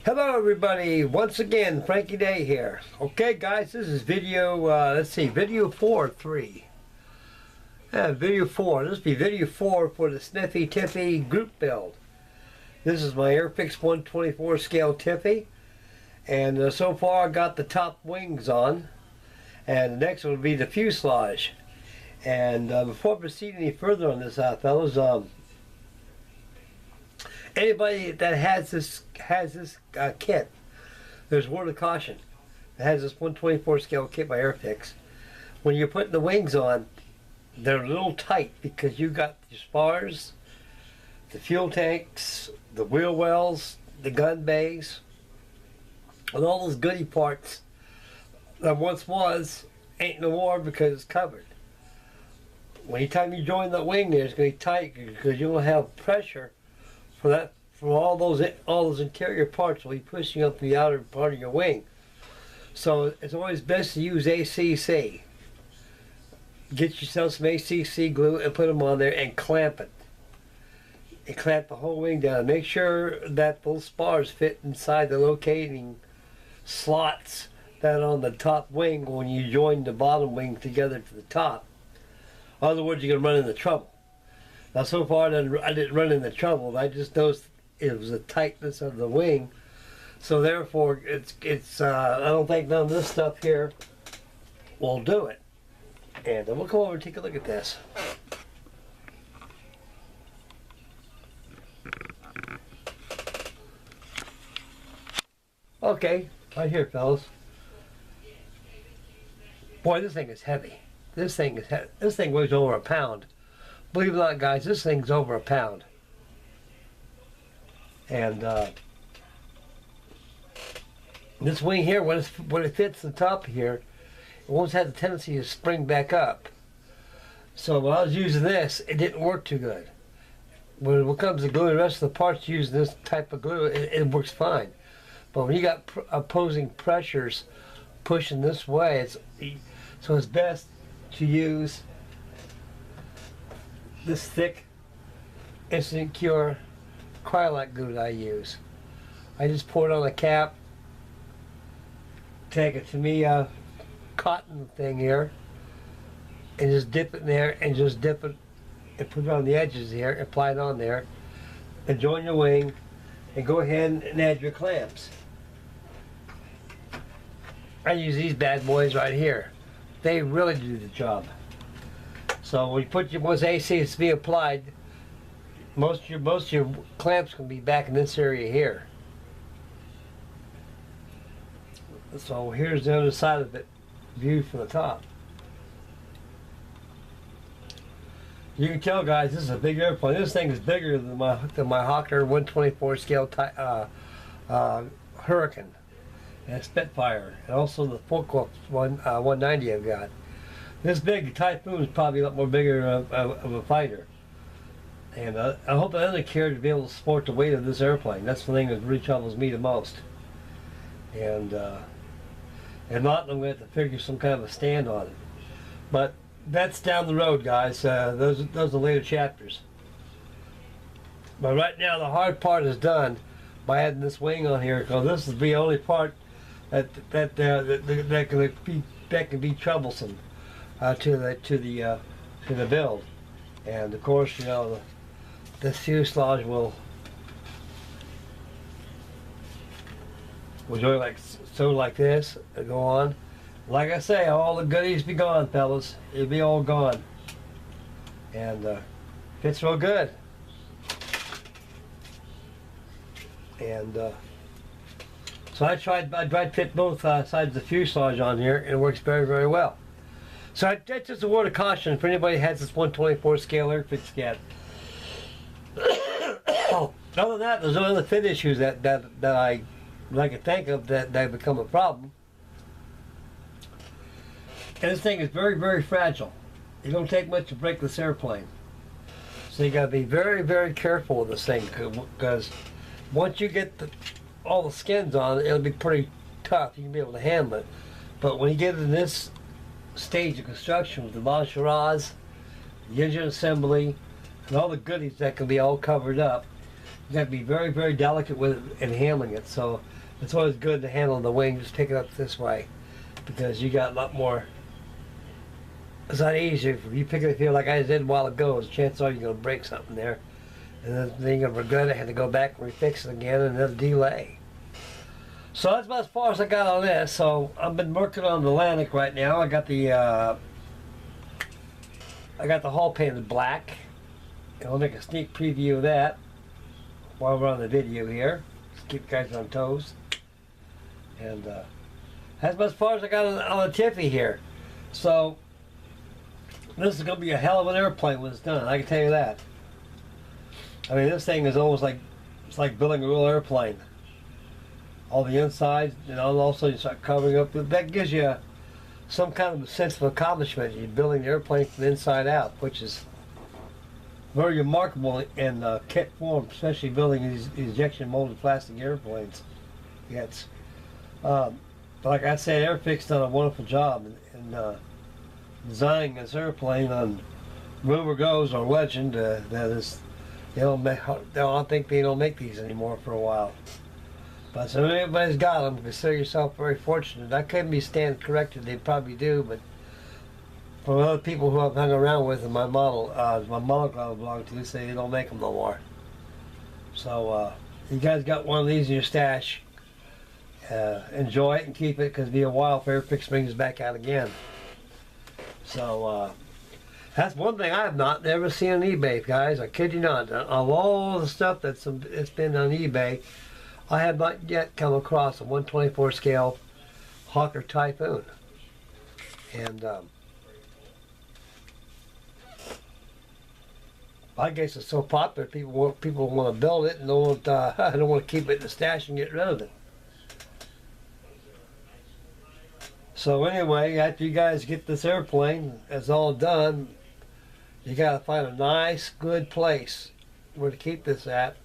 Hello everybody, once again Frankie Day here. Okay guys, this is video, video 4 or 3. Video 4. This will be video 4 for the Sniffy Tiffy group build. This is my AIRFIX 124 scale Tiffy. And so far I got the top wings on. And the next one will be the fuselage. And before I proceed any further on this, fellas, anybody that has this kit, there's a word of caution. It has this 124 scale kit by AIRFIX. When you're putting the wings on, they're a little tight because you got the spars, the fuel tanks, the wheel wells, the gun bays, and all those goody parts that once was ain't no more because it's covered. Anytime you join the wing there, it's going to be tight because you'll have pressure for all those interior parts will be pushing up the outer part of your wing. So it's always best to use ACC. Get yourself some ACC glue and put them on there and clamp it. And clamp the whole wing down. Make sure that those spars fit inside the locating slots that are on the top wing when you join the bottom wing together to the top. In other words, you're going to run into trouble. Now so far I didn't run into trouble. I just noticed it was the tightness of the wing. So therefore I don't think none of this stuff here will do it. And we'll come over and take a look at this. Okay, right here fellas. Boy, this thing is heavy. This thing weighs over a pound. Believe it or not, guys, this thing's over a pound. And this wing here, when it fits the top here, it won't have the tendency to spring back up. So when I was using this, it didn't work too good. When it comes to gluing the rest of the parts using this type of glue, it works fine. But when you got opposing pressures pushing this way, so it's best to use this thick instant cure Cryolite glue that I use. I just pour it on a cap, take it to me cotton thing here, and just dip it in there and just dip it and put it on the edges here, apply it on there, and join your wing, and go ahead and add your clamps. I use these bad boys right here. They really do the job. So when you put once AC is to be applied, most of your clamps can be back in this area here. So here's the other side of it, viewed from the top. You can tell, guys, this is a big airplane. This thing is bigger than my Hawker 124 scale Hurricane and Spitfire, and also the Focke 190 I've got. This big TYPHOON is probably a lot more bigger of a fighter. And I hope I only care to be able to support the weight of this airplane. That's the thing that really troubles me the most. And if not, I'm going to have to figure some kind of a stand on it. But that's down the road, guys. Those are later chapters. But right now, the hard part is done by adding this wing on here, because this is the only part that can be troublesome to the build. And of course, you know, this fuselage will go like this and go on. Like I say, all the goodies be gone, fellas. It'll be all gone. And fits real good. And so I tried to fit both sides of the fuselage on here, and it works very, very well. So that's just a word of caution for anybody who has this 124 scale AIRFIX kit. Other than that, there's no other fit issues that I can think of that become a problem. And this thing is very, very fragile. It don't take much to break this airplane. So you got to be very, very careful with this thing, because once you get all the skins on it, it'll be pretty tough. You can be able to handle it. But when you get in this stage of construction with the lingeries, the engine assembly, and all the goodies that can be all covered up, You got to be very, very delicate with it and handling it. So it's always good to handle the wing, just pick it up this way, because you got a lot more. It's not easy. If you pick it up here like I did a while ago, the chances are you're going to break something there. And then you're going to regret it, have to go back and refix it again, and another delay. So that's about as far as I got on this. So I've been working on the Atlantic right now. I got the hull painted black. And I'll make a sneak preview of that while we're on the video here. Just keep you guys on toes. And that's about as far as I got on the Tiffy here. So this is going to be a hell of an airplane when it's done, I can tell you that. I mean, this thing is almost like, it's like building a real airplane. All the insides, and also you start covering up. That gives you some kind of a sense of accomplishment. You're building the airplane from the inside out, which is very remarkable in kit form, especially building these injection molded plastic airplanes. Yes. But like I said, AIRFIX done a wonderful job in designing this airplane. On rumor goes, or legend, that is, I think they don't make these anymore for a while. But so everybody's got them. Consider yourself very fortunate. I couldn't be stand corrected. They probably do, but from other people who I've hung around with in my model club I belong to, say they don't make them no more. So you guys got one of these in your stash. Enjoy it and keep it, because it'll be a while if AIRFIX brings it back out again. So that's one thing I have not never seen on eBay, guys. I kid you not. Of all the stuff it's been on eBay, I have not yet come across a 1/24 scale Hawker Typhoon. And I guess it's so popular, people want to build it and don't want to keep it in the stash and get rid of it. So anyway, after you guys get this airplane, it's all done, you got to find a nice, good place where to keep this at.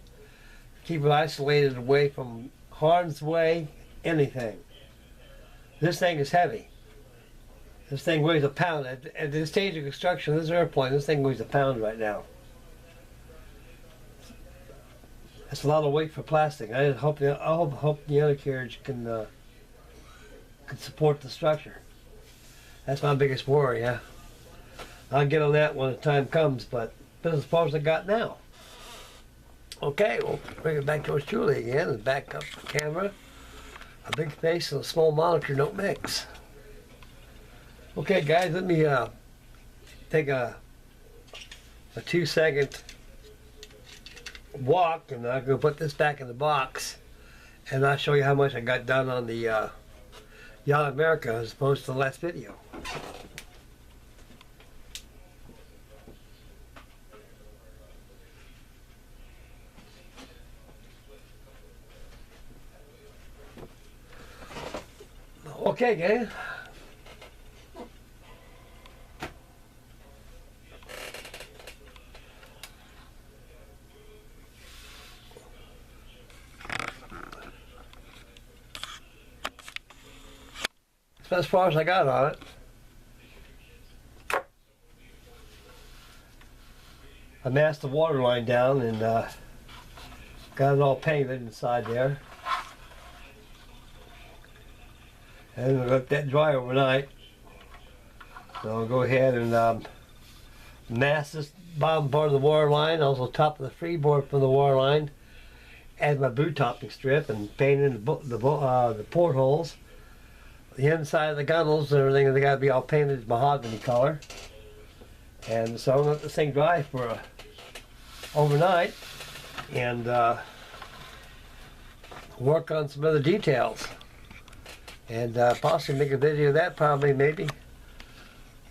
Keep it isolated away from harm's way, anything. This thing is heavy. This thing weighs a pound. At this stage of construction of this airplane, this thing weighs a pound right now. That's a lot of weight for plastic. I hope the undercarriage can support the structure. That's my biggest worry. Yeah, I'll get on that when the time comes. But this is as far as I got now. Okay, we'll bring it back to us truly again and back up the camera. A big face and a small monitor don't mix. Okay, guys, let me take a 2-second walk, and I'm going to put this back in the box, and I'll show you how much I got done on the Yacht America as opposed to the last video. Okay, gang. That's as far as I got on it. I masked the water line down and got it all painted inside there. And I'll let that dry overnight. So I'll go ahead and mask this bottom part of the water line, also top of the freeboard from the water line. Add my boot topping strip and paint in the portholes. The inside of the gunnels and everything, they got to be all painted mahogany color. And so I'll let this thing dry for overnight and work on some other details. And possibly make a video of that probably maybe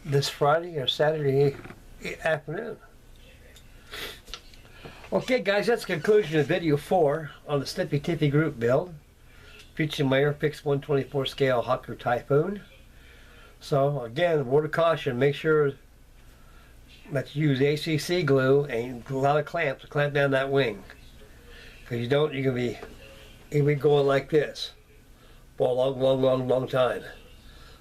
this Friday or Saturday afternoon. Okay, guys, that's the conclusion of video 4 on the Sniffy Tiffy group build, featuring my AIRFIX 1/24 scale Hawker Typhoon. So again, a word of caution: make sure that you use ACC glue and a lot of clamps to clamp down that wing. Because you don't, you're gonna be going like this for a long time.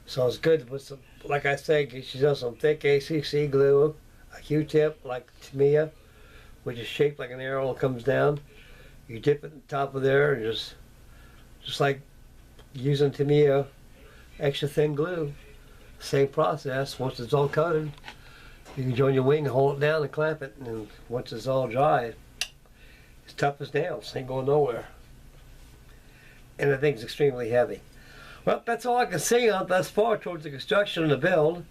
So it's good to put some, like I say, get yourself some thick ACC glue, a Q-tip like Tamiya, which is shaped like an arrow and comes down. You dip it in the top of there and just like using Tamiya extra thin glue. Same process. Once it's all coated, you can join your wing, hold it down and clamp it, and once it's all dry, it's tough as nails. Ain't going nowhere. And the thing's extremely heavy. Well, that's all I can say on thus far towards the construction and the build.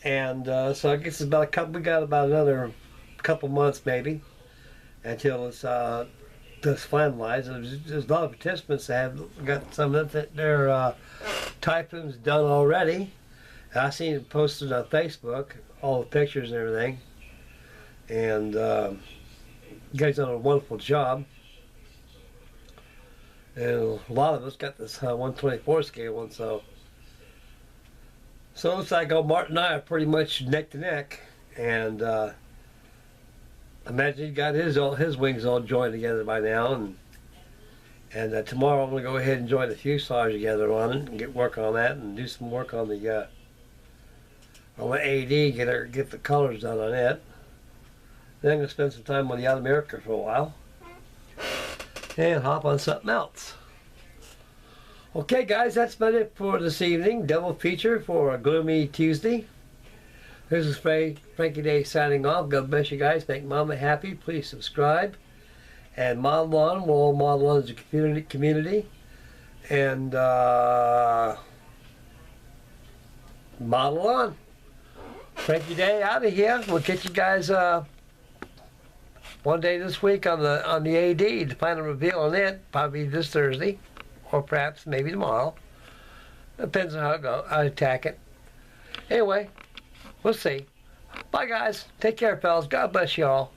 And so I guess it's about we got about another couple months maybe until it's finalized. There's a lot of participants that have got some of their TYPHOONs done already. I seen it posted on Facebook, all the pictures and everything. And you guys done a wonderful job. And a lot of us got this 124 scale one, so it looks like Martin and I are pretty much neck to neck. And imagine he got his wings all joined together by now, and tomorrow I'm going to go ahead and join the fuselage together on it and get work on that and do some work on the AD, get the colors done on it. Then I'm going to spend some time on the America for a while and hop on something else. Okay guys, that's about it for this evening. Double feature for a gloomy Tuesday. This is Frankie Day signing off. God bless you guys. Make Mama happy. Please subscribe. And model on. We'll all model on as a community. And model on. Frankie Day out of here. We'll catch you guys one day this week on the AD. The final reveal on it. Probably this Thursday. Or perhaps maybe tomorrow. Depends on how I attack it. Anyway. We'll see. Bye, guys. Take care, fellas. God bless you all.